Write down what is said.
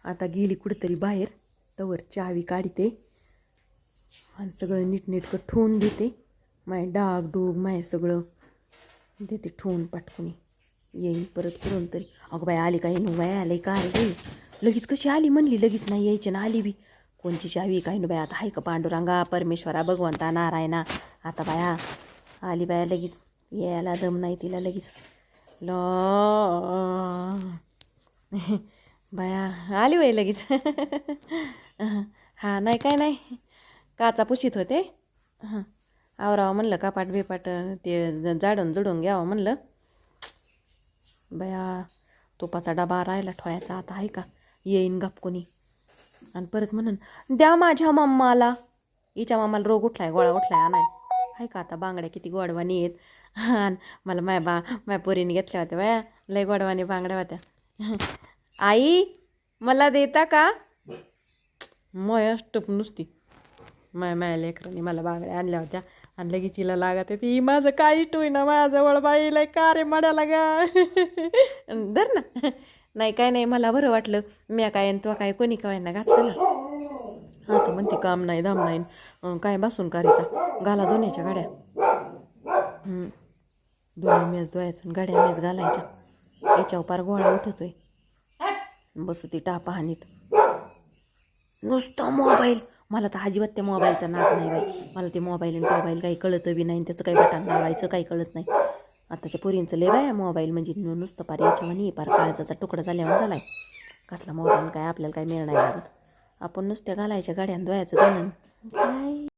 आता गेली कुठेतरी बाहेर, तवर चावी काढते आणि सगळं नीटनेटकं ठेवून देते. माय डाग डूग माय सगळं देते ठेवून पाटकुनी. येईल परत करून तरी. अगं बाई आली काही नु बाय आले का रे, लगेच कशी आली म्हणली, लगेच नाही यायची ना आली बी. कोणची चावी काही नु बाय, आता हाय का पांडुरंगा परमेश्वरा भगवंता नारायणा. आता बाया आली बाया लगेच, यायला दम नाही तिला लगेच. ल बाया आली बाई लगेच. हा नाही काय नाही, काचा पुशीत होते. हां आवरावं म्हणलं कापाट बिपाट ते जाडून जुडून घ्यावं म्हणलं. बया तुपाचा डबा राहिला ठोयाचा, आता आहे का येईन गपकोनी. आणि परत म्हणून द्या माझ्या मम्माला, हिच्या मम्माला रोग उठलाय गोळा उठलाय आणाय. आहे का आता बांगड्या किती गोडवानी आहेत. आणि मला माय पोरीने घेतल्या होत्या बाया, लय गोडवानी बांगड्या होत्या. आई मला देता का, मय अष्टप नुसती. माया लेकरांनी मला बांगड्या आणल्या होत्या आणि लगेच हिला लागत ती माझं काहीच होईना माझ्याजवळ बाईला का रे मड्याला गा. धर ना. नाही काय नाही, मला बरं वाटलं. मी काय तो काय कोणी काय ना घातलं ना. हा तर म्हणते काम नाही धाम नाही काय बसून करीता, घाला दोन्हीच्या गाड्या. दोन्ही मेज धुवायचं गाड्या मेज घालायच्या. याच्यावर पार गोळा उठतोय. बस ती टापा हानीत नुसतं मोबाईल. मला तर अजिबात त्या मोबाईलचा नाद नाही बाई. मला ते मोबाईल आणि टोबाईल काही कळतं बी नाही, त्याचं काही बटन लावायचं काही कळत नाही. आताच्या पोरींचं लय बाया मोबाईल म्हणजे नुसतं पार याच्यावानी पार काळजाचा तुकडा झाल्यावर झालाय. कसला मोबाईल काय आपल्याला काय मिळणार लागत. आपण नुसत्या घालायच्या गाड्यान धुवायचं धुणं काय.